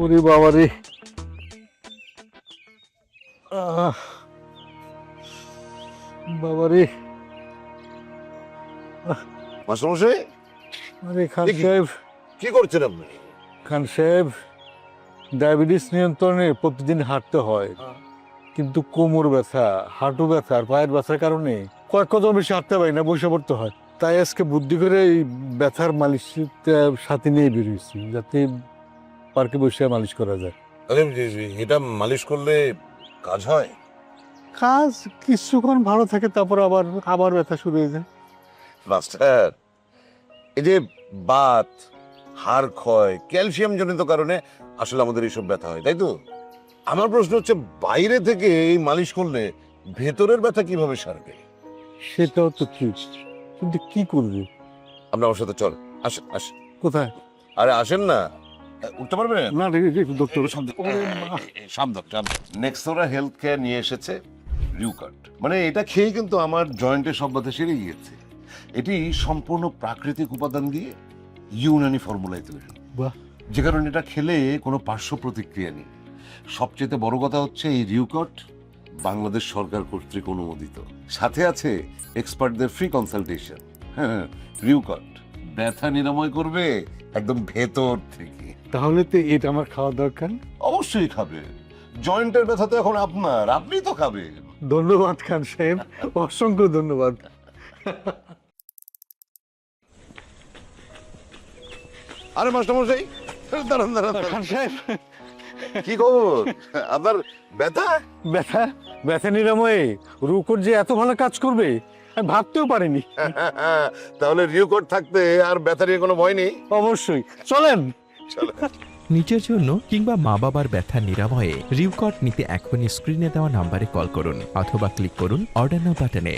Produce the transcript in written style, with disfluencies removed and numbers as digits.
ওরে বাবা রে, বাবা রে। মাস্টারমশাই, আরে খান সাহেব, কি করছেন আপনি? খান সাহেব, ডায়াবেটিস নিয়ন্ত্রণে প্রতিদিন হাঁটতে হয়, কিন্তু কোমর ব্যথা, হাঁটু ব্যথা আর পায়ের ব্যথার কারণে কয়েক কদম বেশি হাঁটতে পারি না, বসে পড়তে হয়। তাই আজকে বুদ্ধি করে এই ব্যথার মালিশ সাথে নিয়ে বেরিয়েছি, যাতে পার্কে বসে মালিশ করা যায়। আরে এটা মালিশ করলে কাজ হয়? কাজ কিছুক্ষণ ভালো থাকে, তারপর আবার আবার ব্যথা শুরু হয়ে যায়। মাস্টার, এই যে বাত, হাড় ক্ষয়, ক্যালসিয়াম জনিত কারণে আসলে আমাদের এইসব ব্যথা হয়, তাই তো? আমার প্রশ্ন হচ্ছে, বাইরে থেকে এই মালিশ করলে ভেতরের ব্যথা কিভাবে সারবে? সেটাও তো ঠিক, কিন্তু কি করবে? আপনি আমার সাথে চল, আসেন আসেন। কোথায়? আরে আসেন না, উঠতে পারবেন? না ডক্টর, সাবধান। নেক্সোরা হেলথ কেয়ার নিয়ে এসেছে রিউকার্ট। মানে এটা খেয়ে কিন্তু আমার জয়েন্টের সব ব্যথা সেরে গিয়েছে। এটি সম্পূর্ণ প্রাকৃতিক উপাদান দিয়ে ইউনানি ফর্মুলায় তৈরি, বাহ, যে কারণে এটা খেলে কোনো পার্শ্ব প্রতিক্রিয়া নেই। সবচেয়ে বড় কথা হচ্ছে, এই রিউকার্ট বাংলাদেশ সরকার কর্তৃক অনুমোদিত, সাথে আছে এক্সপার্টদের ফ্রি কনসালটেশন। হ্যাঁ, রিউকার্ট ব্যথা নিরাময় করবে একদম ভেতর থেকে। তাহলে তো এটা আমার খাওয়া দরকার। অবশ্যই খাবে, জয়েন্টের ব্যথা তো এখন আপনার, আপনিই তো খাবেন। ধন্যবাদ খান সাহেব, অসংখ্য ধন্যবাদ। আরে মাস্টারমশাই, দাঁড়ান দাঁড়ান। খান সাহেব, কি খবর আপনার? ব্যথা? ব্যথা ব্যথা নিরাময়ে রুকোর যে এত ভালো কাজ করবে আমি ভাবতেও পারিনি। তাহলে রিউকার্ট থাকতে আর ব্যথা নিয়ে কোনো ভয় নেই। অবশ্যই, চলেন। চলো। নিজের জন্য কিংবা মা বাবার ব্যথা নিরাময়ে রিউকট নিতে এখনই স্ক্রিনে দেওয়া নাম্বারে কল করুন অথবা ক্লিক করুন অর্ডার নাও বাটনে।